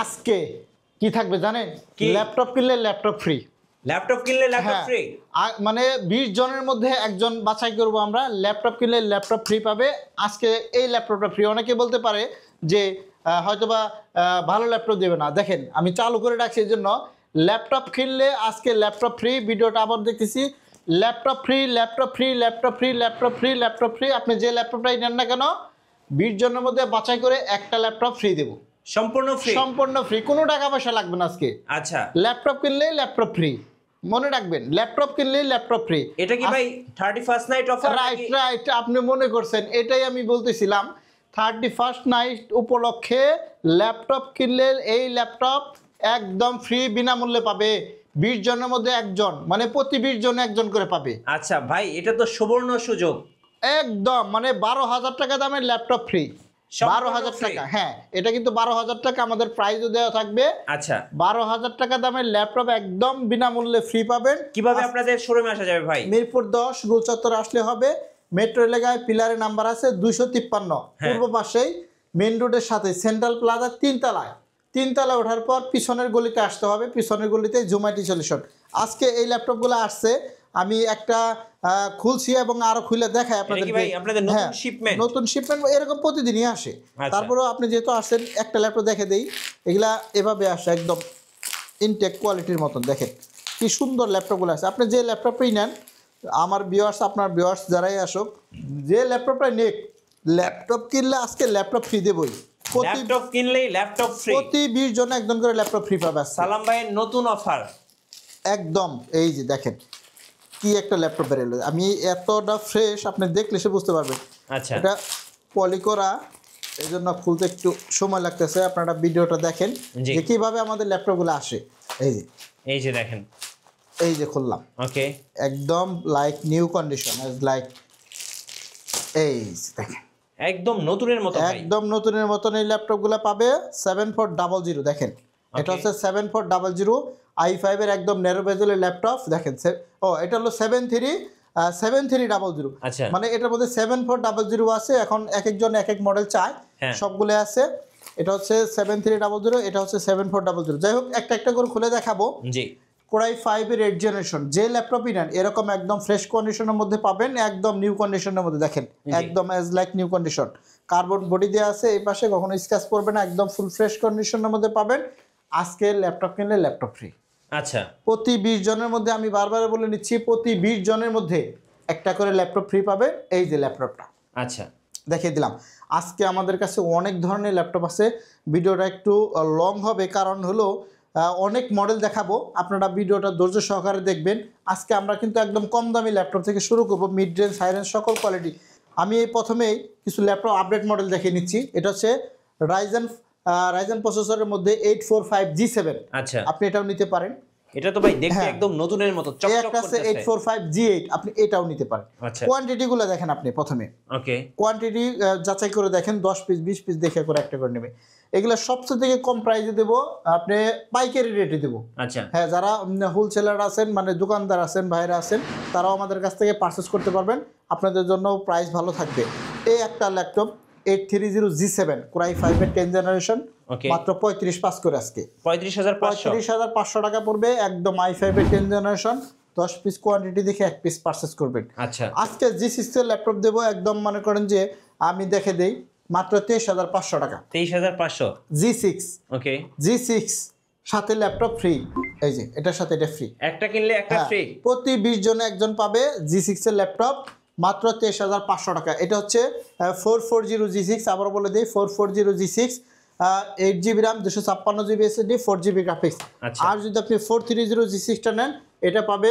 আজকে কি থাকবে জানেন? ল্যাপটপ কিনলে ল্যাপটপ ফ্রি। ল্যাপটপ কিনলে ল্যাপটপ ফ্রি, মানে 20 জনের মধ্যে একজন বাছাই করব আমরা। ল্যাপটপ কিনলে ল্যাপটপ ফ্রি পাবে। আজকে এই ল্যাপটপটা ফ্রি। অনেকে বলতে পারে যে হয়তোবা ভালো ল্যাপটপ দেবে না। দেখেন আমি চালু করে রাখছি, এই জন্য ল্যাপটপ কিনলে আজকে ল্যাপটপ ফ্রি। ভিডিওটা আবার দেখতেছি, laptop free, laptop free, laptop free, laptop free, laptop free. আপনি যে ল্যাপটপটাই নেন না কেন 20 জনের মধ্যে বাছাই করে একটা ল্যাপটপ ফ্রি দেবো। সম্পূর্ণ ফ্রি, সম্পূর্ণ ফ্রি, কোনো টাকা পয়সা লাগবে না আজকে। আচ্ছা, ল্যাপটপ কিনলে ল্যাপটপ ফ্রি, মনে রাখবেন ল্যাপটপ কিনলে ল্যাপটপ ফ্রি। এটা কি ভাই 31st night offer? Right right, আপনি মনে করছেন, এটাই আমি বলতেছিলাম। 31st নাইট উপলক্ষে ল্যাপটপ কিনলে এই ল্যাপটপ একদম ফ্রি বিনামূল্যে পাবে। 20 জনের মধ্যে একজন, মানে প্রতি 20 জনে একজন করে পাবে। আচ্ছা ভাই, এটা তো সুবর্ণ সুযোগ। একদম মানে 12,000 টাকা দামের ল্যাপটপ ফ্রি। 12,000 টাকা, হ্যাঁ এটা কিন্তু 12,000 টাকা আমাদের প্রাইজও দেওয়া থাকবে। আচ্ছা, 12,000 টাকা দামের ল্যাপটপ একদম বিনামূল্যে ফ্রি পাবেন। কিভাবে আপনাদের শোরুমে আসা যাবে ভাই? মিরপুর 10 গোল চত্বর আসলে হবে। মেট্রো এলাকায় পিলারের নাম্বার আছে 253, পূর্ব পাশেই মেইন রোডের সাথে সেন্ট্রাল প্লাজা 3 তলায় ওঠার পর পিছনের গলিতে আসতে হবে। পিছনের গলিতে জুমাইটি সলিউশন। আজকে এই ল্যাপটপগুলো আসছে, আমি একটা খুলছি এবং আরো খুলে দেখাই আপনাদেরকে। নতুন শিপমেন্ট এরকম প্রতিদিনই আসে। তারপরেও আপনি যেহেতু আসেন একটা ল্যাপটপ দেখে দেই। এগুলা এভাবে আসে একদম ইনটেক কোয়ালিটির মতন। দেখেন কি সুন্দর ল্যাপটপগুলো আছে। আপনি যে ল্যাপটপই নেন, আমার ভিউয়ার্স আপনার ভিউয়ার্স যারাই আসুক, যে ল্যাপটপটা নেক, ল্যাপটপ কিনলে আজকে ল্যাপটপ ফ্রি দেবই। ল্যাপটপ কিনলেই ল্যাপটপ ফ্রি, প্রতি 20 জন একজন করে ল্যাপটপ ফ্রি পাবে। সালাম ভাইয়ের নতুন অফার একদম। এই যে দেখেন কি একটা ল্যাপটপ বেরোলো, আমি এতটা ফ্রেশ আপনি দেখলে সে বুঝতে পারবেন। আচ্ছা, এটা পলি করা, এই জন্য খুলতে একটু সময় লাগতেছে। আপনারা ভিডিওটা দেখেন যে কিভাবে আমাদের ল্যাপটপগুলো আসে। এই যে দেখেন, এই যে খুললাম, ওকে, একদম লাইক নিউ কন্ডিশন, লাইক এই দেখেন একদম নতুনের মতো, একদম নতুনের মতন এই ল্যাপটপগুলো পাবে। 7400 দেখেন, এটা হচ্ছে 7400 i5 এর একদম ন্যারো বেজেলের ল্যাপটপ। দেখেন এটা হলো 7300, মানে এটার মধ্যে 7400 আছে। এখন এক একজন এক এক মডেল চায়, সবগুলো আছে। এটা হচ্ছে 7300, এটা হচ্ছে 7400। যাই হোক একটা একটা করে খুলে দেখাবো। জি, কোরাই 5 এর 8th জেনারেশন যে ল্যাপটপই নেন এরকম একদম ফ্রেশ কন্ডিশনের মধ্যে পাবেন, একদম নিউ কন্ডিশনের মধ্যে। দেখেন একদম as like new condition, carbon body দেওয়া আছে এই পাশে, কখনো স্ক্র্যাচ পড়বে না, একদম ফুল ফ্রেশ কন্ডিশনের মধ্যে পাবেন। আজকে ল্যাপটপ কিনলে ল্যাপটপ ফ্রি। আচ্ছা, প্রতি 20 জনের মধ্যে, আমি বারবার বলে নিচ্ছি, প্রতি 20 জনের মধ্যে একটা করে ল্যাপটপ ফ্রি পাবে। এই যে ল্যাপটপটা আচ্ছা দেখিয়ে দিলাম। আজকে আমাদের কাছে অনেক ধরনের ল্যাপটপ আছে। ভিডিওটা একটু লং হবে, কারণ হলো অনেক মডেল দেখাবো, আপনারা ভিডিওটা ধৈর্য সহকারে দেখবেন। আজকে আমরা কিন্তু একদম কম দামি ল্যাপটপ থেকে শুরু করব, মিড রেঞ্জ, হাই রেঞ্জ, সকল কোয়ালিটি। আমি এই প্রথমেই কিছু ল্যাপটপ আপডেট মডেল দেখিয়ে নিচ্ছি। এটা হচ্ছে রাইজেন প্রসেসরের মধ্যে 845G7। আচ্ছা, আপনি এটাও নিতে পারেন। এটা তো ভাই দেখতে একদম নতুনের মতো চকচক করতেছে। 845G8 আপনি এটাও নিতে পারেন। আচ্ছা, কোয়ান্টিটিগুলো দেখেন আপনি প্রথমে, ওকে, কোয়ান্টিটি যাচাই করে দেখেন, 10 পিস 20 পিস দেখে করে একটা করে নেবে। এগুলো সবচেয়ে থেকে কম প্রাইসে দেবো, আপনি পাইকারি রেটে দেবো। আচ্ছা, হ্যাঁ, যারা হোলসেলার আছেন, মানে দোকানদার আছেন, ভাইরা আছেন, তারাও আমাদের কাছ থেকে পারচেস করতে পারবেন। আপনাদের জন্য প্রাইস ভালো থাকবে। এই একটা ল্যাপটপ 830G7 কোরাই 5 এর 10th জেনারেশন, মাত্র 35 করে, আজকে 35,500 টাকা পড়বে। একদম i5 এর 10th জেনারেশন, 10 পিস কোয়ান্টিটি দেখে 1 পিস পারচেস করবেন। আচ্ছা, আজকে G6 এর ল্যাপটপ দেবো, একদম মনে করেন যে আমি দেখে দেই, মাত্র 23,500 টাকা। 23,500 G6, ওকে, G6 সাথে ল্যাপটপ ফ্রি। এই যে এটার সাথে এটা ফ্রি, একটা কিনলে একটা ফ্রি। প্রতি 20 জনে একজন পাবে G6 এর ল্যাপটপ, মাত্র 23,500 টাকা। এটা হচ্ছে 440G6, আবার বলে দিই 440G6, 8GB RAM, 256GB SSD, 4GB graphics. আর যদি আপনি 430G6টা নেন, এটা পাবে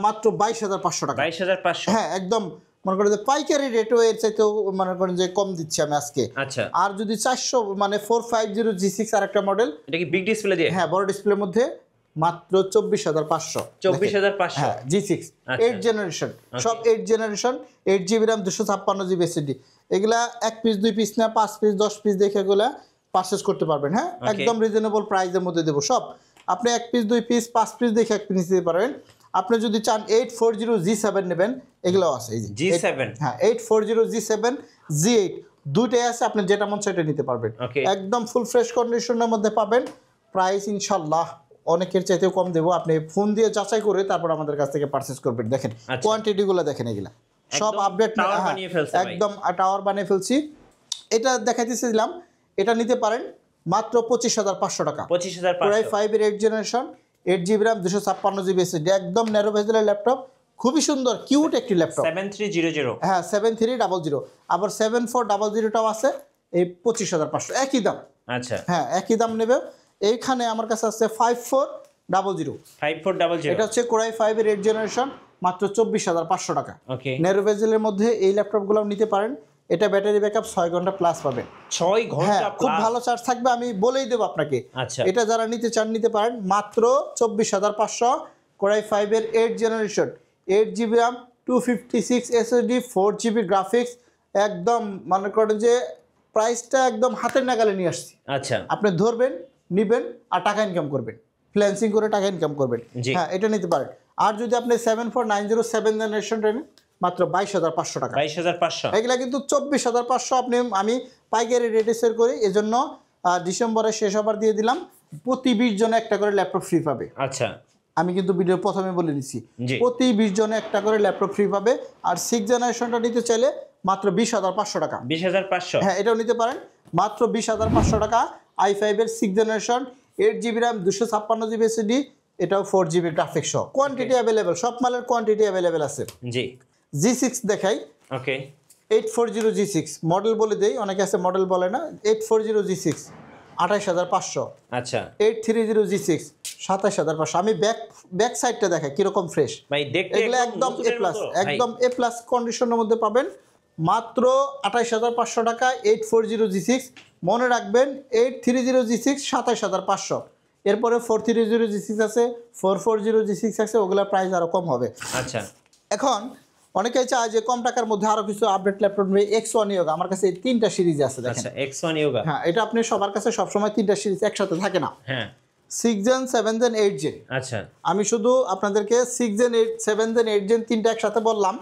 মাত্র 22,500 টাকা। 22,500, হ্যাঁ, একদম মনে করেন যে পাইকারি রেটও এর চাইতেও মনে করেন যে কম দিচ্ছি আমি আজকে। আচ্ছা, আর যদি 400 মানে 450G6 আর একটা মডেল, এটা কি বিগ ডিসপ্লে দিয়ে? হ্যাঁ, বড় ডিসপ্লের মধ্যে, মাত্র 24,500। 24,500, হ্যাঁ, G6 8th জেনারেশন, সব 8th generation, 8GB RAM, 256GB SSD। এগুলা 1 পিস 2 পিস না, 5 পিস 10 পিস দেখে এগুলা পারচেজ করতে পারবেন। হ্যাঁ, একদম রিজনেবল প্রাইসের মধ্যে দেবো সব। আপনি 1 পিস 2 পিস 5 পিস দেখে 1 পিস দিতে পারবেন। আপনি যদি চান 840G7 নেবেন, এগুলোও আছে। এই যে G7, হ্যাঁ 840G7 G8 দুইটাই আছে, আপনি যেটা মন সেটা নিতে পারবেন। একদম ফুল ফ্রেশ কন্ডিশনের মধ্যে পাবেন। প্রাইস ইনশাল্লাহ অনেকের চাইতেও কম দেবো, আপনি ফোন দিয়ে যাচাই করে তারপর আমাদের কাছ থেকে পারচেজ করবেন। দেখেন কোয়ান্টিটিগুলো দেখেন, এগুলা সব আপডেট, একদম টাওয়ার বানিয়ে ফেলছি। এটা দেখাইতেছিলাম, এটা নিতে পারেন মাত্র 25,500 টাকা। 25,500 Core i5 এর 8 generation, 8GB RAM, 256GB SSD, একদম ন্যারো ভেজেলের ল্যাপটপ, খুবই সুন্দর কিউট একটি ল্যাপটপ। 7300, হ্যাঁ 7300, আবার 7400টাও আছে। এই 25,500 একই দাম। আচ্ছা হ্যাঁ একই দাম নেবে। এইখানে আমার কাছে আছে 5400, 5400, এটা হচ্ছে Core i5 এর 8 জেনারেশন, মাত্র 24,500 টাকা। ওকে, ন্যারো ভেজেলের মধ্যে এই ল্যাপটপগুলো নিতে পারেন। এটা ব্যাটারি ব্যাকআপ 6 ঘন্টা প্লাস পাবেন। 6 ঘন্টা প্লাস, খুব ভালো চার্জ থাকবে, আমি বলেই দেবো আপনাকে। আচ্ছা, এটা যারা নিতে চান নিতে পারেন মাত্র 24,500। Core i5 এর 8 generation, 8GB RAM, 256 SSD, 4GB graphics, একদম মনে করেন যে প্রাইসটা একদম হাতের নাগালে নিয়ে আসছি। আচ্ছা, আপনি ধরবেন, নিবেন আর টাকা ইনকাম করবেন, ফ্রিল্যান্সিং করে টাকা ইনকাম করবেন। হ্যাঁ এটা নিতে পারেন। আর যদি আপনি 74907 জেনারেশনটা নেন, মাত্র 22,500 টাকা। 22,500, এগুলা কিন্তু 24,500 আমি পাইকারি রেটে সেল করি, এজন্য ডিসেম্বরে শেষ অফার দিয়ে দিলাম। প্রতি 20 জনে একটা করে ল্যাপটপ ফ্রি পাবে। আচ্ছা, আমি কিন্তু ভিডিওর প্রথমে বলে দিচ্ছি, জি, প্রতি 20 জনে একটা করে ল্যাপটপ ফ্রি পাবে। আর 6 জেনারেশনটা নিতে চাইলে মাত্র 20,500 টাকা। 20,500, হ্যাঁ এটাও নিতে পারেন মাত্র 20,500 টাকা। i5 এর 6 generation, 8GB RAM, 256GB SSD, এটাও 4GB গ্রাফিক্স সহ। কোয়ান্টিটি অ্যাভেলেবেল, সব মালের কোয়ান্টিটি অ্যাভেলেবেল আছে। জি, G6 দেখাই। ওকে, 840G6 মডেল বলে দেই, অনেকে আছে মডেল বলে না। 840G6 28,500। আচ্ছা, 830G6 27,500। আমি ব্যাক সাইডটা দেখাই কিরকম ফ্রেশ ভাই দেখতে এগুলো একদম এ প্লাস, একদম এ প্লাস কন্ডিশনের মধ্যে পাবেন মাত্র 28,500 টাকা। 840G6 মনে রাখবেন, 830G6 27,500। এরপরে 430G6 আছে, 440G6 আছে, ওগুলোর প্রাইস আরও কম হবে। আচ্ছা, এখন অনেকেই চায় যে কম টাকার মধ্যে আরো কিছু আপডেট ল্যাপটপ নেবে। X1 Yoga আমার কাছে এই 3টা সিরিজ আছে দেখেন। আচ্ছা, X1 Yoga, হ্যাঁ এটা আপনি সবার কাছে সবসময় 3টা সিরিজ একসাথে থাকে না। হ্যাঁ 6 জেন, 7 জেন, 8 জেন। আচ্ছা, আমি শুধু আপনাদেরকে 6 জেন, 7 জেন, 8 জেন 3টা একসাথে বললাম।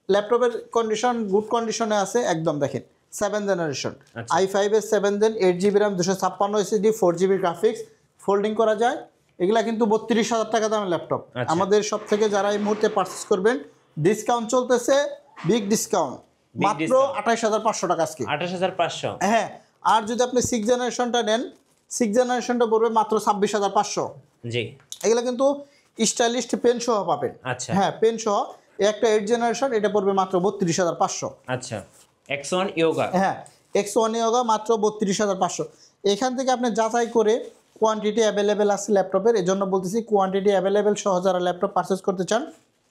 ল্যাপটপের কন্ডিশন গুড কন্ডিশনে আছে একদম। দেখেন 7 জেনারেশন, i5 এর 7 gen, 8GB RAM, 256 SSD, 4GB graphics, folding করা যায়। এগুলা কিন্তু 32,000 টাকা দামের ল্যাপটপ। আমাদের সব থেকে যারা এই মুহূর্তে পারচেস করবেন, ডিসকাউন্ট চলতেছে, বিগ ডিসকাউন্ট, মাত্র 28,500 টাকা আজকে। 28,500, হ্যাঁ আর যদি আপনি 6 জেনারেশনটা নেন, 6 জেনারেশনটা পড়বে মাত্র 26,500। জি, এগুলো কিন্তু স্টাইলিস্ট পেন সহ পাবেন। আচ্ছা, হ্যাঁ পেন সহ। একটা 8 জেনারেশন, এটা পড়বে মাত্র 32,500। আচ্ছা, X1 Yoga, হ্যাঁ X1 Yoga মাত্র 32,500। এখান থেকে আপনি যাচাই করে কোয়ান্টিটি অ্যাভেলেবেল আছে ল্যাপটপের, এজন্য বলতেছি কোয়ান্টিটি অ্যাভেলেবেল সহ যারা ল্যাপটপ পারচেস করতে চান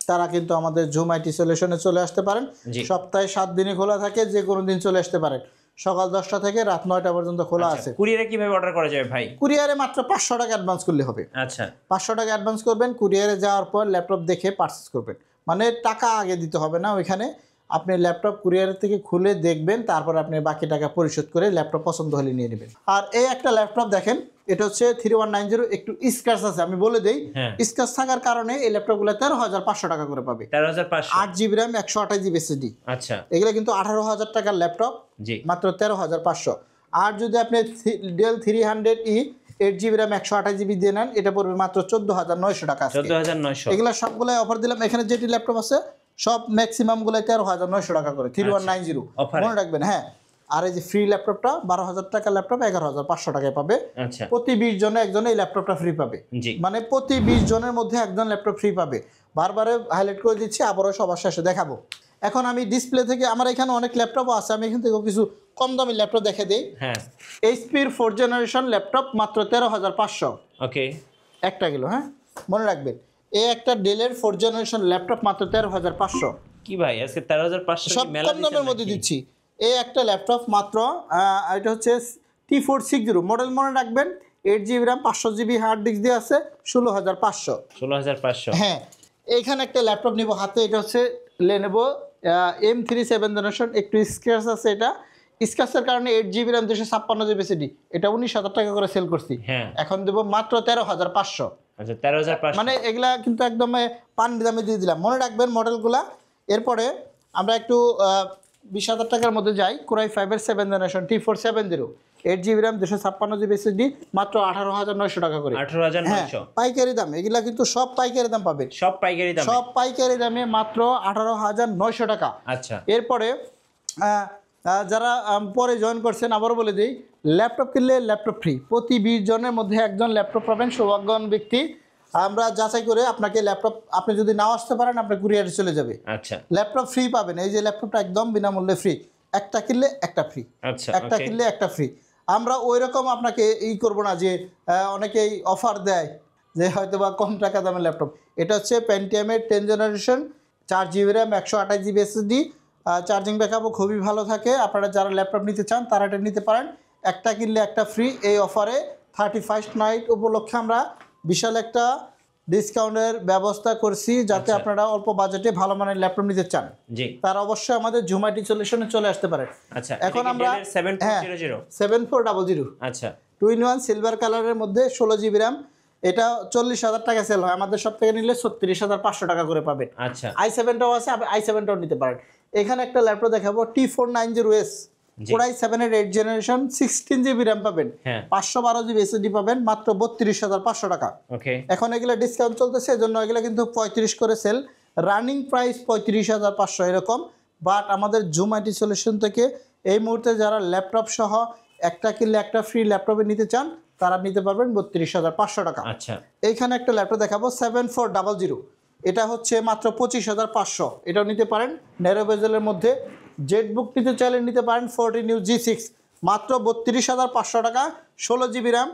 তারা কিন্তু আমাদের জুম আইটি সলিউশনে চলে আসতে পারেন। সপ্তাহে 7 দিনই খোলা থাকে, যে কোনো দিন চলে আসতে পারেন। সকাল 10টা থেকে রাত 9টা পর্যন্ত খোলা আছে। কুরিয়ারে কিভাবে অর্ডার করা যাবে ভাই? কুরিয়ারে মাত্র 500 টাকা অ্যাডভান্স করলে হবে। আচ্ছা, 500 টাকা অ্যাডভান্স করবেন, কুরিয়ারে যাওয়ার পর ল্যাপটপ দেখে পারচেস করবেন। মানে টাকা আগে দিতে হবে না, ওইখানে আপনি ল্যাপটপ কুরিয়ার থেকে খুলে দেখবেন, তারপর আপনি বাকি টাকা পরিশোধ করে ল্যাপটপ পছন্দ হলে নিয়ে নেবেন। আর এই একটা ল্যাপটপ দেখেন, এটা হচ্ছে 3190, একটু স্ক্র্যাচ আছে আমি বলে দেই। স্ক্র্যাচ থাকার কারণে এই ল্যাপটপগুলো 13,500 টাকা করে পাবে। 13,500, 8GB RAM, 128GB SSD। আচ্ছা, এগুলো কিন্তু 18,000 টাকার ল্যাপটপ, জি, মাত্র 13,500। আর যদি আপনি del 300E 8GB RAM 128GB দিয়ে নেন, এটা পড়বে মাত্র 14,900 টাকা। 14,900। এগুলো সবগুলাই অফার দিলাম। এখানে যেটি ল্যাপটপ আছে সব ম্যাক্সিমাম গুলাই 13,900 টাকা করে, 3190 মনে রাখবেন। হ্যাঁ আর এই যে ফ্রি ল্যাপটপটা 12,000 টাকা ল্যাপটপ 11,500 টাকায় পাবে। আচ্ছা, প্রতি 20 জনে একজন এই ল্যাপটপটা ফ্রি পাবে। মানে প্রতি 20 জনের মধ্যে একজন ল্যাপটপ ফ্রি পাবে। বারবারে হাইলাইট করে দিচ্ছি, আবারও সবার শেষে দেখাবো। এখন আমি ডিসপ্লে থেকে, আমার এখানে অনেক ল্যাপটপও আছে, আমি এখান থেকে কিছু কম দামি ল্যাপটপ দেখে দিই। হ্যাঁ এইচপির 4 জেনারেশন ল্যাপটপ মাত্র 13,500। ওকে, একটা গেল। হ্যাঁ মনে রাখবেন, এই একটা ডেলের 4 জেনারেশন ল্যাপটপ মাত্র 13,500। কি ভাই আজকে 13,500 সব কম দামের মধ্যে দিচ্ছি। এই একটা ল্যাপটপ মাত্র, এটা হচ্ছে T460 মডেল, মনে রাখবেন। 8GB RAM, 500GB hard disk দিয়ে আছে, 16,500। 16,500। হ্যাঁ এইখানে একটা ল্যাপটপ নিব হাতে, এটা হচ্ছে Lenovo M3 7 জেনারেশন। একটু স্ক্র্যাচ আছে, এটা স্ক্র্যাচের কারণে 8GB RAM, 256GB SSD, এটা 19,000 টাকা করে সেল করছি। হ্যাঁ এখন দেবো মাত্র 13,500। আচ্ছা 13,500 মানে এগুলা কিন্তু একদম পান দামে দিয়ে দিলাম, মনে রাখবেন মডেলগুলা। এরপরে আমরা একটু 20,000 টাকার মধ্যে যাই। কোরাই 5-এর 7 generation T470, 8 GB RAM, 256 GB SSD, মাত্র 18,900 টাকা করে। 18,900 পাইকারি দাম, এগুলা কিন্তু সব পাইকারি দাম পাবেন, সব পাইকারি দাম, সব পাইকারি দামে মাত্র 18,900 টাকা। আচ্ছা এরপরে যারা পরে জয়েন করছেন আবারও বলে দিই, ল্যাপটপ কিনলে ল্যাপটপ ফ্রি। প্রতি 20 জনের মধ্যে একজন ল্যাপটপ পাবেন, সৌভাগ্যবান ব্যক্তি। আমরা যাচাই করে আপনাকে ল্যাপটপ, আপনি যদি নাও আসতে পারেন আপনার কুরিয়ারে চলে যাবে, আচ্ছা ল্যাপটপ ফ্রি পাবেন। এই যে ল্যাপটপটা একদম বিনামূল্যে ফ্রি, একটা কিনলে একটা ফ্রি, আচ্ছা একটা কিনলে একটা ফ্রি। আমরা ওই রকম আপনাকে করব না যে অনেকেই অফার দেয় যে হয়তো বা কম টাকা দামের ল্যাপটপ। এটা হচ্ছে পেন্টিয়ামের 10 generation, 4 GB RAM, 128 GB SSD, charging ব্যাকআপও খুবই ভালো থাকে। আপনারা যারা ল্যাপটপ নিতে চান তারা এটা নিতে পারেন, একটা কিনলে একটা ফ্রি। এই অফারে 31st নাইট উপলক্ষে আমরা বিশাল একটা ডিসকাউন্টের ব্যবস্থা করছি, যাতে আপনারা অল্প বাজেটে ভালো মানের ল্যাপটপ নিতে চান জি, তারা অবশ্যই আমাদের জুম আইটি সলিউশনে চলে আসতে পারে। আচ্ছা এখন আমরা 7400 7400 আচ্ছা 2-in-1 সিলভার কালারের মধ্যে 16 GB RAM, এটা 40,000 টাকা সেল হয়, আমাদের সব থেকে নিলে 36,500 টাকা করে পাবেন। আচ্ছা i7টাও আছে, আপনি i7টাও নিতে পারেন। এখানে একটা ল্যাপটপ দেখাবো T490S, কোরাই 7-এর 8 জেনারেশন, 16 GB RAM পাবেন, 512 GB SSD পাবেন, মাত্র 32,500 টাকা। ওকে, এখন এগুলো ডিসকাউন্ট চলতেছে, এজন্য এগুলো কিন্তু 35 করে সেল, রানিং প্রাইস 35,500 এরকম। বাট আমাদের জুম আইটি সলিউশন থেকে এই মুহূর্তে যারা ল্যাপটপ সহ একটা কিনলে একটা ফ্রি ল্যাপটপে নিতে চান তারা নিতে পারবেন 32,500 টাকা। আচ্ছা এইখানে একটা ল্যাপটপ দেখাবো 7400, এটা হচ্ছে মাত্র 25,500, এটাও নিতে পারেন ন্যারো বেজেলের মধ্যে। জেটবুক নিতে চাইলে নিতে পারেন 14U G6, মাত্র 32,500 টাকা, 16 GB RAM,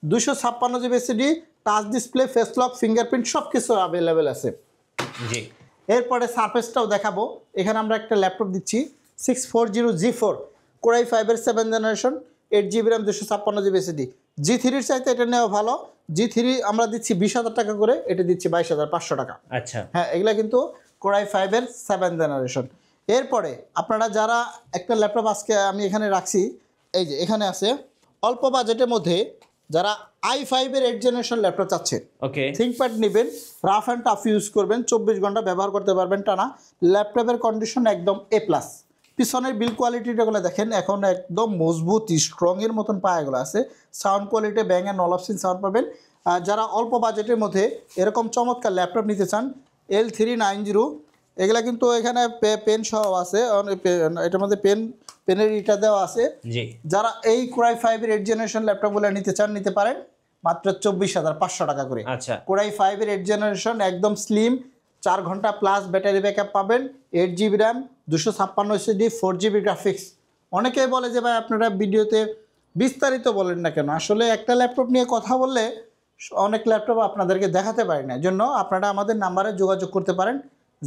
256 GB SSD, touch display, face lock, fingerprint সব কিছু অ্যাভেলেবেল আছে। জি, এরপরে সারফেসটাও দেখাবো। এখানে আমরা একটা ল্যাপটপ দিচ্ছি 640 G4, কোরাই 5-এর 7 generation, 8 GB RAM, 256 GB SSD। G3-র চাইতে এটা নেওয়া ভালো। G3 আমরা দিচ্ছি 20,000 টাকা করে, এটা দিচ্ছি 22,500 টাকা। আচ্ছা হ্যাঁ, এগুলা কিন্তু কোরাই 5-এর 7 জেনারেশন। এরপরে আপনারা যারা একটা ল্যাপটপ আজকে আমি এখানে রাখছি, এই যে এখানে আছে অল্প বাজেটের মধ্যে যারা i5-এর 8 জেনারেশন ল্যাপটপ চাচ্ছেন, ওকে, থিংকপ্যাড নেবেন, রাফ অ্যান্ড টাফ ইউজ করবেন, 24 ঘন্টা ব্যবহার করতে পারবেন টানা। ল্যাপটপের কন্ডিশন একদম A+। পিছনের বিল কোয়ালিটিটাগুলো দেখেন, এখন একদম মজবুত স্ট্রংয়ের মতন পায়াগুলো আছে। Sound quality Bang and Olufsen sound পাবেন। যারা অল্প বাজেটের মধ্যে এরকম চমৎকার ল্যাপটপ নিতে চান, L390, এগুলা কিন্তু এখানে পেন সহ আছে, এটার মধ্যে পেনের ইটা দেওয়া আছে। জি, যারা এই কোরাই 5-এর 8 জেনারেশন ল্যাপটপগুলো নিতে চান নিতে পারেন মাত্র 24,500 টাকা করে। আচ্ছা কোরাই 5-এর 8 জেনারেশন একদম স্লিম, 4 ঘন্টা প্লাস ব্যাটারি ব্যাকআপ পাবেন, 8 GB RAM, 256 SSD, 4 GB graphics. অনেকেই বলে যে ভাই আপনারা ভিডিওতে বিস্তারিত বলেন না কেন, আসলে একটা ল্যাপটপ নিয়ে কথা বললে অনেক ল্যাপটপ আপনাদেরকে দেখাতে পারি না, জন্য আপনারা আমাদের নাম্বারে যোগাযোগ করতে পারেন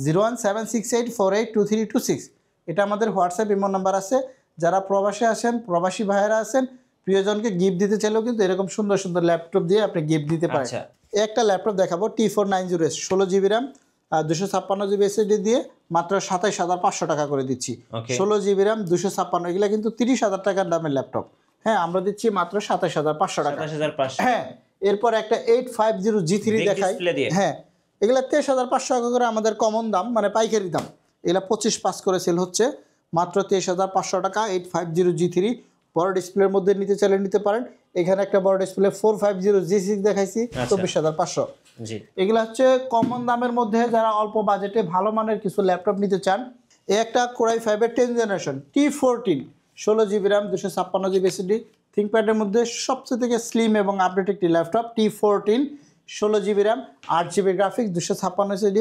01768482326। এটা আমাদের হোয়াটসঅ্যাপ ইমো নাম্বার আছে। যারা প্রবাসে আছেন, প্রবাসী ভাইয়েরা আছেন, প্রিয়জনকে গিফট দিতে চাইলেও কিন্তু এরকম সুন্দর সুন্দর ল্যাপটপ দিয়ে আপনি গিফট দিতে পারেন। আচ্ছা একটা ল্যাপটপ দেখাবো T490S, 16 GB RAM, 256 GB SSD দিয়ে মাত্র 27,500 টাকা করে দিচ্ছি। ওকে, 16 GB RAM, 256, এগুলো কিন্তু 30,000 টাকার দামের ল্যাপটপ। হ্যাঁ, আমরা দিচ্ছি মাত্র 27,500 টাকা। 27,500 হ্যাঁ, এরপর একটা 850 G3 দেখাই। ডিসপ্লে দিয়ে, হ্যাঁ, এগুলা 23,500 টাকা করে আমাদের কমন দাম, মানে পাইকারি দাম। এগুলা 25 করে সেল হচ্ছে, মাত্র 23,500 টাকা। 850 G3 বড় ডিসপ্লের মধ্যে নিতে চাইলে নিতে পারেন। এখানে একটা বড় ডিসপ্লে 450 G6 দেখাইছি, 24,500। জি, এগুলা হচ্ছে কমন দামের মধ্যে যারা অল্প বাজেটে ভালো মানের কিছু ল্যাপটপ নিতে চান। এই একটা কোরাই 5-এর 10 generation T14, 16 GB RAM, 256 GB SSD, থিংকপ্যাডের মধ্যে সবচেয়ে থেকে স্লিম এবং আপডেট একটি laptop T14, 16 GB RAM, 8 GB graphics, 256 SSD,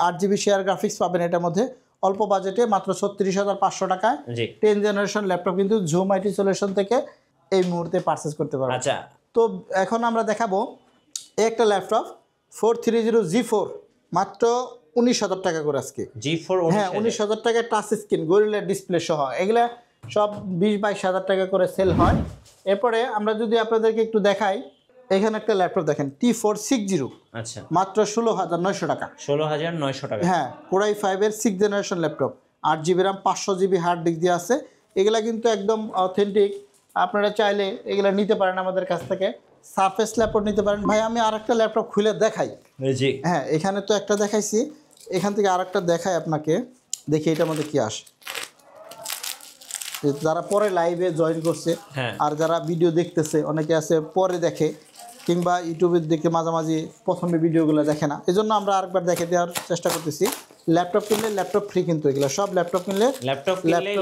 8 GB share graphics পাবেন এটার মধ্যে। অল্প বাজেটে মাত্র 36,500 টাকায় 10 জেনারেশন ল্যাপটপ কিন্তু জুম আইটি সলিউশন থেকে এই মুহূর্তে পারচেস করতে পারবেন। আচ্ছা, তো এখন আমরা দেখাবো একটা ল্যাপটপ 430 G4, মাত্র 19,000 টাকা করে আজকে। G4 হ্যাঁ, 19,000 টাকায় টাচ স্ক্রিন, গরিলা ডিসপ্লে সহ, এগুলা সব 20-22,000 টাকা করে সেল হয়। এরপরে আমরা যদি আপনাদেরকে একটু দেখাই, এখানে একটা ল্যাপটপ দেখেন T460, আচ্ছা মাত্র 16,900 টাকা। 16,900 টাকা। হ্যাঁ, কোরাই 5-এর 6 generation laptop, 8 GB RAM, 500 GB hard disk দিয়ে আছে। এগুলা কিন্তু একদম অথেন্টিক আপনারা চাইলে এগুলো নিতে পারেন আমাদের কাছ থেকে। সারফেস ল্যাপটপ নিতে পারেন। ভাই আমি আরেকটা ল্যাপটপ খুলে দেখাই। জি হ্যাঁ, এখানে তো একটা দেখাইছি, এখান থেকে আরেকটা দেখাই আপনাকে। দেখি এটার মধ্যে কি আসে। যারা পরে লাইভে জয়েন করছে আর যারা ভিডিও দেখতেছে, অনেকে আছে পরে দেখে কিংবা ইউটিউবে দেখে মাঝামাঝি প্রথমে ভিডিওগুলো দেখে না, এই জন্য আমরা আরেকবার দেখে দেওয়ার চেষ্টা করতেছি। ল্যাপটপ কিনলে ল্যাপটপ ফ্রি, কিন্তু এগুলো সব ল্যাপটপ কিনলে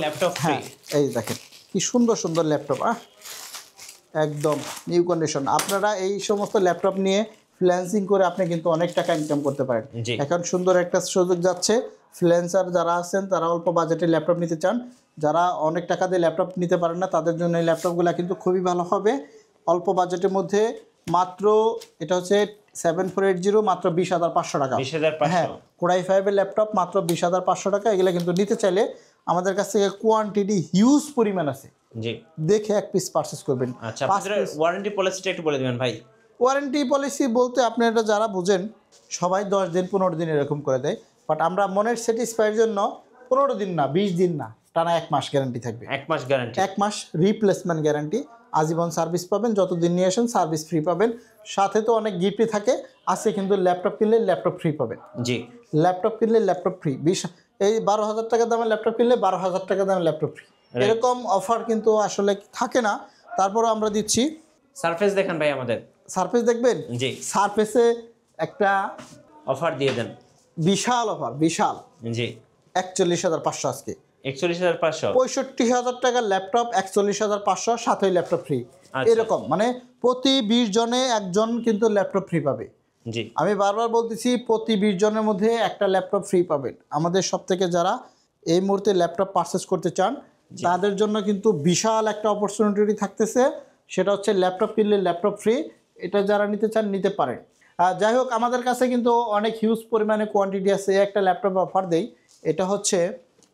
ল্যাপটপ ফ্রি। এই দেখেন কি সুন্দর সুন্দর ল্যাপটপ, একদম নিউ কন্ডিশন। আপনারা এই সমস্ত ল্যাপটপ নিয়ে ফ্রিল্যান্সিং করে আপনি কিন্তু অনেক টাকা ইনকাম করতে পারেন। এখন সুন্দর একটা সুযোগ যাচ্ছে, ফ্রিল্যান্সার যারা আছেন তারা অল্প বাজেটে ল্যাপটপ নিতে চান, যারা অনেক টাকা দিয়ে ল্যাপটপ নিতে পারেন না, তাদের জন্য এই ল্যাপটপগুলো কিন্তু খুবই ভালো হবে। অল্প বাজেটের মধ্যে মাত্র, এটা হচ্ছে 7480, মাত্র 20,500 টাকা। হ্যাঁ, কোরাই 5 ল্যাপটপ মাত্র 20,500 টাকা। এগুলো কিন্তু নিতে চাইলে আমাদের কাছ থেকে কোয়ান্টিটি হিউজ পরিমাণ আছে, জি দেখে এক পিস পারচেজ করবেন। আচ্ছা, আপনাদের ওয়ারেন্টি পলিসিটা একটু বলে দিবেন ভাই। ওয়ারেন্টি পলিসি বলতে আপনি এটা যারা বুঝেন সবাই 10 দিন 15 দিন এরকম করে দেয়, বাট আমরা মনের স্যাটিসফাইয়ের জন্য 15 দিন না, 20 দিন না, টানা 1 মাস গ্যারান্টি থাকবে। 1 মাস গ্যারান্টি, 1 মাস রিপ্লেসমেন্ট গ্যারান্টি, আজীবন সার্ভিস পাবেন, যতদিন নিয়ে আসেন সার্ভিস ফ্রি পাবেন। সাথে তো অনেক গিফটই থাকে আছে, কিন্তু ল্যাপটপ কিনলে ল্যাপটপ ফ্রি পাবেন। জি, ল্যাপটপ কিনলে ল্যাপটপ ফ্রি। এই 12,000 টাকা দামের ল্যাপটপ কিনলে 12,000 টাকা দামের ল্যাপটপ ফ্রি, এরকম অফার কিন্তু আসলে থাকে না, তারপরও আমরা দিচ্ছি। সারফেস দেখেন ভাই আমাদের। সারফেস দেখবেন? জি, সারফেসে একটা অফার দিয়ে দেন, বিশাল অফার, বিশাল। জি, 41,500 আজকে। 41,500, 65,000 টাকার ল্যাপটপ 41,500, সাথে ল্যাপটপ ফ্রি। এরকম মানে প্রতি 20 জনে একজন কিন্তু ল্যাপটপ ফ্রি পাবে। জি, আমি বারবার বলতেছি, প্রতি 20 জনের মধ্যে একটা ল্যাপটপ ফ্রি পাবেন। আমাদের সব থেকে যারা এই মুহূর্তে ল্যাপটপ পারচেস করতে চান তাদের জন্য কিন্তু বিশাল একটা অপরচুনিটি থাকতেছে, সেটা হচ্ছে ল্যাপটপ কিনলে ল্যাপটপ ফ্রি। এটা যারা নিতে চান নিতে পারেন। যাই হোক, আমাদের কাছে কিন্তু অনেক হিউজ পরিমাণে কোয়ান্টিটি আছে। একটা ল্যাপটপ অফার দেই, এটা হচ্ছে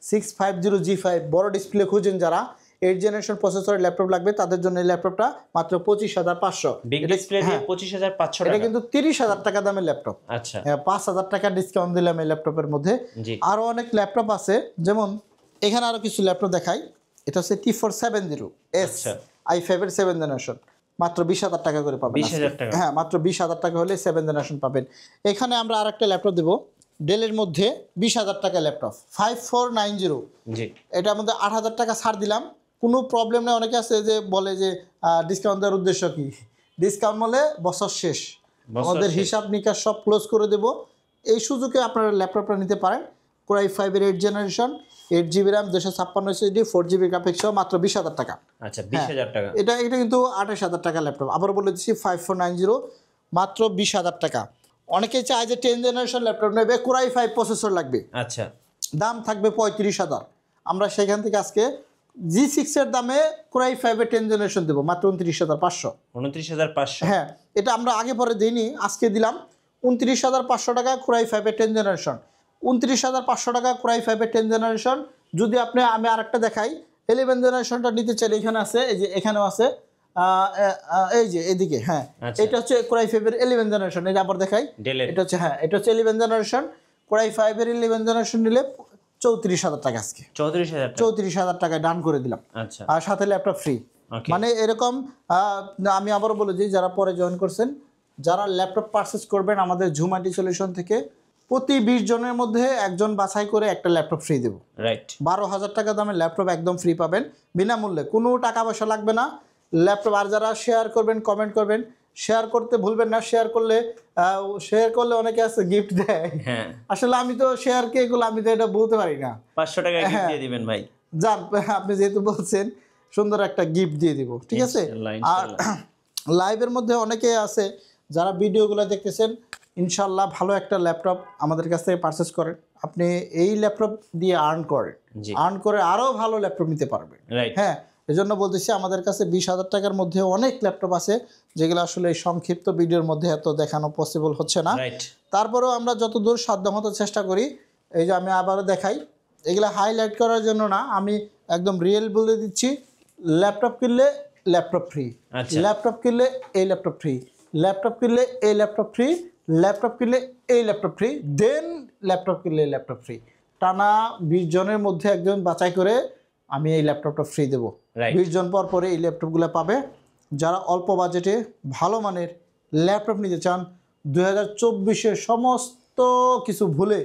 650G5 বড় ডিসপ্লে খুঁজেন যারা, 8 জেনারেশন প্রসেসরের ল্যাপটপ লাগবে তাদের জন্য এই ল্যাপটপটা মাত্র 25,500। বিগ ডিসপ্লে দিয়ে 25,500 টাকা। এটা কিন্তু 30,000 টাকা দামের ল্যাপটপ। আচ্ছা, 5,000 টাকা ডিসকাউন্ট দিলাম এই ল্যাপটপের মধ্যে। আরও অনেক ল্যাপটপ আছে, যেমন এখানে আরও কিছু ল্যাপটপ দেখাই। এটা হচ্ছে T470S i5 এর 7 জেনারেশন, মাত্র 20,000 টাকা করে পাবেন। 20,000 টাকা? হ্যাঁ, মাত্র 20,000 টাকা হলে 7 জেনারেশন পাবেন। এখানে আমরা আরেকটা ল্যাপটপ দেবো ডেলের মধ্যে, 20,000 টাকা ল্যাপটপ 5490। জি, এটার মধ্যে 8,000 টাকা ছাড় দিলাম, কোনো প্রবলেম নেই। অনেকে আছে যে বলে যে ডিসকাউন্ট দেওয়ার উদ্দেশ্য কি, ডিসকাউন্ট বলে বছর শেষ, আমাদের হিসাব নিকাশ সব ক্লোজ করে দেব। এই সুযোগে আপনারা ল্যাপটপটা নিতে পারেন। কোরাই 5 এর 8 generation, 8GB RAM, 256 SSD, 4GB graphics সহ মাত্র 20,000 টাকা। আচ্ছা, 20,000 টাকা। এটা কিন্তু 28,000 টাকা ল্যাপটপ। আবার বলে দিচ্ছি 5490, মাত্র 20,000 টাকা। অনেকেই চায় যে 10 জেনারেশন ল্যাপটপ নেবে, কোরাই 5 প্রসেসর লাগবে, আচ্ছা, দাম থাকবে 35,000। আমরা সেখান থেকে আজকে G6 এর দামে কোরাই 5 এর 10 জেনারেশন দেবো মাত্র 29,500। 29,500? হ্যাঁ, এটা আমরা আগে পরে দিইনি, আজকে দিলাম 29,500 টাকা কোরাই 5 এর 10 জেনারেশন। 29,500 টাকা কোরাই 5 এর 10 জেনারেশন। যদি আমি আরেকটা দেখাই, 11 জেনারেশনটা নিতে চাইলে এখানে আছে, এই যে এখানেও আছে, এই যে এদিকে। হ্যাঁ, এটা হচ্ছে কোরাই 5 এর 11 জেনারেশন। এই যে আবার দেখাই, এটা হচ্ছে, হ্যাঁ, এটা হচ্ছে 11 জেনারেশন। কোরাই 5 এর 11 জেনারেশন নিলে 34,000 টাকা আজকে। 34,000 টাকায় ডান করে দিলাম। আচ্ছা, আর সাথে ল্যাপটপ ফ্রি। মানে এরকম, আমি আবারও বলে দিই, যারা পরে জয়েন করছেন, যারা ল্যাপটপ পারচেস করবেন আমাদের ঝুম আইটি সলিউশন থেকে, প্রতি 20 জনের মধ্যে একজন বাছাই করে একটা ল্যাপটপ ফ্রি দেবো। রাইট, 12,000 টাকা দামের ল্যাপটপ একদম ফ্রি পাবেন বিনামূল্যে, কোনো টাকা পয়সা লাগবে না ল্যাপটপ। আর যারা শেয়ার করবেন, কমেন্ট করবেন, শেয়ার করতে ভুলবেন না। শেয়ার করলে অনেকে আছে গিফট দেয়। হ্যাঁ, আসলে আমি তো শেয়ার কে এগুলো আমি তো এটা বলতে পারি না। 500 টাকা গিফট দিয়ে দিবেন ভাই। যান, আপনি যেহেতু বলছেন, সুন্দর একটা গিফট দিয়ে দিব, ঠিক আছে। আর লাইভের মধ্যে অনেকে আছে যারা ভিডিওগুলো দেখতেছেন, ইনশাল্লাহ ভালো একটা ল্যাপটপ আমাদের কাছ থেকে পারচেস করেন, আপনি এই ল্যাপটপ দিয়ে আর্ন করে আরও ভালো ল্যাপটপ নিতে পারবেন। হ্যাঁ, এজন্য বলতেছি আমাদের কাছে 20,000 টাকার মধ্যে অনেক ল্যাপটপ আছে, যেগুলো আসলে এই সংক্ষিপ্ত ভিডিওর মধ্যে এত দেখানো পসিবল হচ্ছে না। তারপরেও আমরা যতদূর সাধ্যমতো চেষ্টা করি। এই যে আমি আবারও দেখাই, এগুলো হাইলাইট করার জন্য না, আমি একদম রিয়েল বলে দিচ্ছি। ল্যাপটপ কিনলে ল্যাপটপ ফ্রি, ল্যাপটপ কিনলে এই ল্যাপটপ ফ্রি, ল্যাপটপ কিনলে এই ল্যাপটপ ফ্রি, ল্যাপটপ কিনলে এই ল্যাপটপ ফ্রি, দেন ল্যাপটপ কিনলে ল্যাপটপ ফ্রি। টানা 20 জনের মধ্যে একজন বাছাই করে আমি এই ল্যাপটপটা ফ্রি দেবো। Right. 20 জন পর পরে এই ল্যাপটপগুলো পাবে। যারা অল্প বাজেটে ভালো মানের ল্যাপটপ নিতে চান, 2024-এর সমস্ত কিছু ভুলে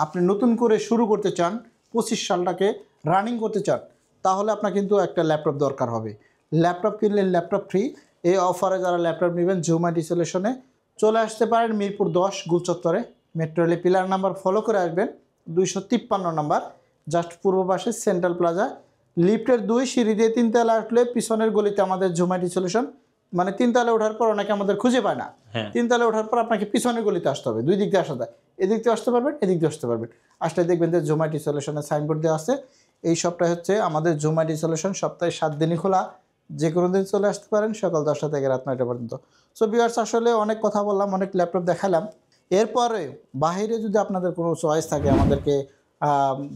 আপনি নতুন করে শুরু করতে চান, 25 সালটাকে রানিং করতে চান, তাহলে আপনার কিন্তু একটা ল্যাপটপ দরকার হবে। ল্যাপটপ কিনলে ল্যাপটপ ফ্রি। এই অফারে যারা ল্যাপটপ নেবেন জুমাইটি সলিউশনে চলে আসতে পারেন মিরপুর 10 গুলচত্বরে, মেট্রো রেলে পিলার নাম্বার ফলো করে আসবেন 253 নাম্বার, জাস্ট পূর্ব পাশে সেন্ট্রাল প্লাজা, লিফটের 2 সিঁড়ি দিয়ে 3 তলা উঠলে পিছনের গলিতে আমাদের জুমাইটি সলিউশন। মানে 3 তলা ওঠার পর অনেকে আমাদের খুঁজে পায় না, 3 তলা ওঠার পর আপনাকে পিছনের গলিতে আসতে হবে, 2 দিক দিয়ে আসা যায়, এদিক দিয়ে আসতে পারবেন, এদিক দিয়ে আসতে পারবেন। আসলে দেখবেন যে জুমাইটি সলিউশনের সাইনবোর্ড দেওয়া আছে। এই সপ্তাহে হচ্ছে আমাদের জুমাইটি সলিউশন সপ্তাহে 7 দিনই খোলা, যে কোনো দিন চলে আসতে পারেন সকাল 10টা থেকে রাত 9টা পর্যন্ত। সো ভিউয়ার্স, আসলে অনেক কথা বললাম, অনেক ল্যাপটপ দেখালাম। এরপরে বাইরে যদি আপনাদের কোনো চয়েস থাকে আমাদেরকে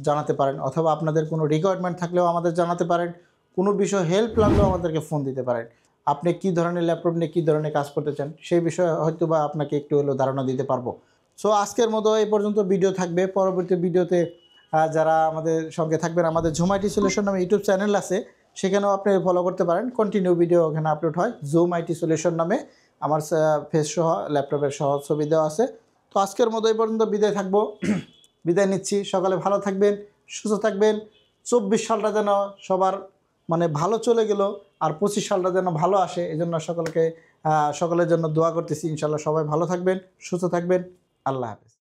জানাতে পারেন, অথবা আপনাদের কোনো রিকোয়ারমেন্ট থাকলেও আমাদের জানাতে পারেন, কোনো বিষয় হেল্প লাগলেও আমাদেরকে ফোন দিতে পারেন। আপনি কী ধরনের ল্যাপটপ নিয়ে কী ধরনের কাজ করতে চান সেই বিষয়ে হয়তো বা আপনাকে একটু হলেও ধারণা দিতে পারবো। সো আজকের মতো এই পর্যন্ত ভিডিও থাকবে। পরবর্তী ভিডিওতে যারা আমাদের সঙ্গে থাকবেন, আমাদের জুমাইটি সলিউশন নামে ইউটিউব চ্যানেল আছে, সেখানেও আপনি ফলো করতে পারেন। কন্টিনিউ ভিডিও ওখানে আপলোড হয়। জুমাইটি সলিউশন নামে আমার ফেস সহ ল্যাপটপের সহ ছবি দেওয়া আছে। তো আজকের মতো এই পর্যন্ত বিদায় থাকবো। বিদায় নিচ্ছি। সকালে ভালো থাকবেন, সুস্থ থাকবেন। 24 সালটা যেন সবার মানে ভালো চলে গেল, আর 25 সালটা যেন ভালো আসে, এই জন্য সকলের জন্য দোয়া করতেছি। ইনশাল্লাহ সবাই ভালো থাকবেন, সুস্থ থাকবেন। আল্লাহ হাফেজ।